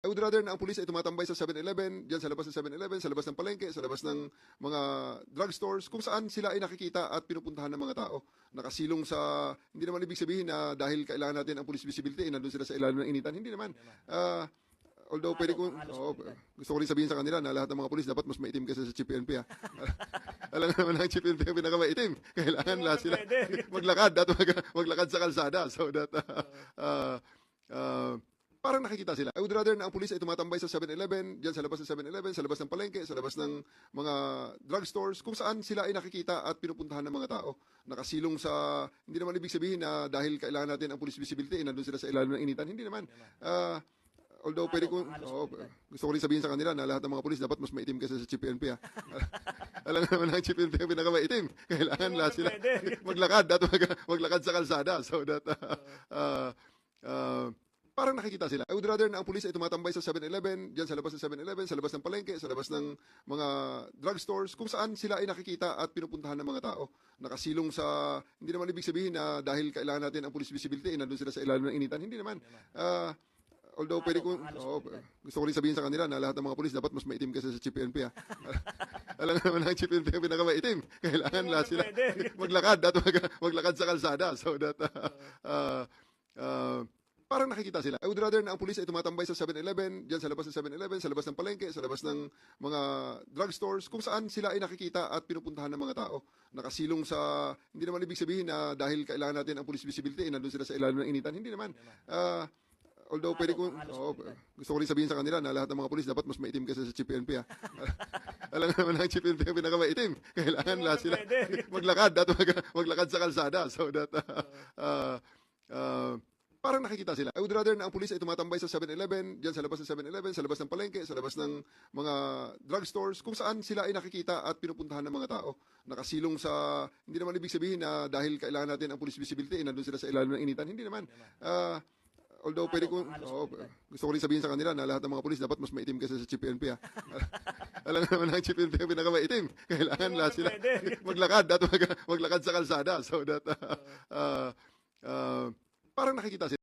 I would rather na ang pulis ay tumatambay sa 7-Eleven, dyan sa labas ng 7-Eleven, sa labas ng palengke, sa labas ng mga drugstores, kung saan sila ay nakikita at pinupuntahan ng mga tao. Nakasilong sa, hindi naman ibig sabihin na dahil kailangan natin ang police visibility, nandun sila sa ilalim ng initan. Hindi naman. Although pwede kong, gusto ko rin sabihin sa kanila na lahat ng mga pulis dapat mas maitim kasi sa Chief PNP. Alam nga naman ang Chief PNP ang pinakamaitim. Kailangan lahat sila maglakad at maglakad sa kalsada so that parang nakikita sila. I would rather na ang pulis ay tumatambay sa 7-Eleven, dyan sa labas ng 7-Eleven, sa labas ng palengke, sa labas ng mga drugstores, kung saan sila ay nakikita at pinupuntahan ng mga tao. Nakasilong sa, hindi naman ibig sabihin na dahil kailangan natin ang police visibility, nandun sila sa ilalim ng initan. Hindi naman. Although pwede kong, gusto ko rin sabihin sa kanila na lahat ng mga pulis dapat mas maitim kasi sa Chief PNP. Alam nga naman ang Chief PNP ang pinakamaitim. Kailangan lahat sila maglakad at maglakad sa kalsada so that parang nakikita sila. I would rather na ang pulis ay tumatambay sa 7-Eleven, dyan sa labas ng 7-Eleven, sa labas ng palengke, sa labas ng mga drugstores, kung saan sila ay nakikita at pinupuntahan ng mga tao. Nakasilong sa, hindi naman ibig sabihin na dahil kailangan natin ang police visibility, nandun sila sa ilalim ng initan. Hindi naman. Although pwede kong, gusto ko rin sabihin sa kanila na lahat ng mga pulis dapat mas maitim kasi sa Chief PNP. Alam nga naman ang Chief PNP ang pinakamaitim. Kailangan lahat sila maglakad at maglakad sa kalsada so that parang nakikita sila. I would rather na ang pulis ay tumatambay sa 7-Eleven, dyan sa labas ng 7-Eleven, sa labas ng palengke, sa labas ng mga drugstores, kung saan sila ay nakikita at pinupuntahan ng mga tao. Nakasilong sa, hindi naman ibig sabihin na dahil kailangan natin ang police visibility, nandun sila sa ilalim ng initan. Hindi naman. Although pwede kong, gusto ko rin sabihin sa kanila na lahat ng mga pulis dapat mas maitim kasi sa Chief PNP. Alam nga naman ang Chief PNP ang pinakamaitim. Kailangan lahat sila maglakad at maglakad sa kalsada so that parang nakikita sila. I would rather na ang pulis ay tumatambay sa 7-Eleven, dyan sa labas ng 7-Eleven, sa labas ng palengke, sa labas ng mga drugstores, kung saan sila ay nakikita at pinupuntahan ng mga tao. Nakasilong sa, hindi naman ibig sabihin na dahil kailangan natin ang police visibility, nandun sila sa ilalim ng initan. Hindi naman. Although pwede kong, gusto ko rin sabihin sa kanila na lahat ng mga pulis dapat mas maitim kasi sa Chief PNP. Alam nga naman ang Chief PNP ang pinakamaitim. Kailangan lahat sila maglakad at maglakad sa kalsada so that parang nakikita sila.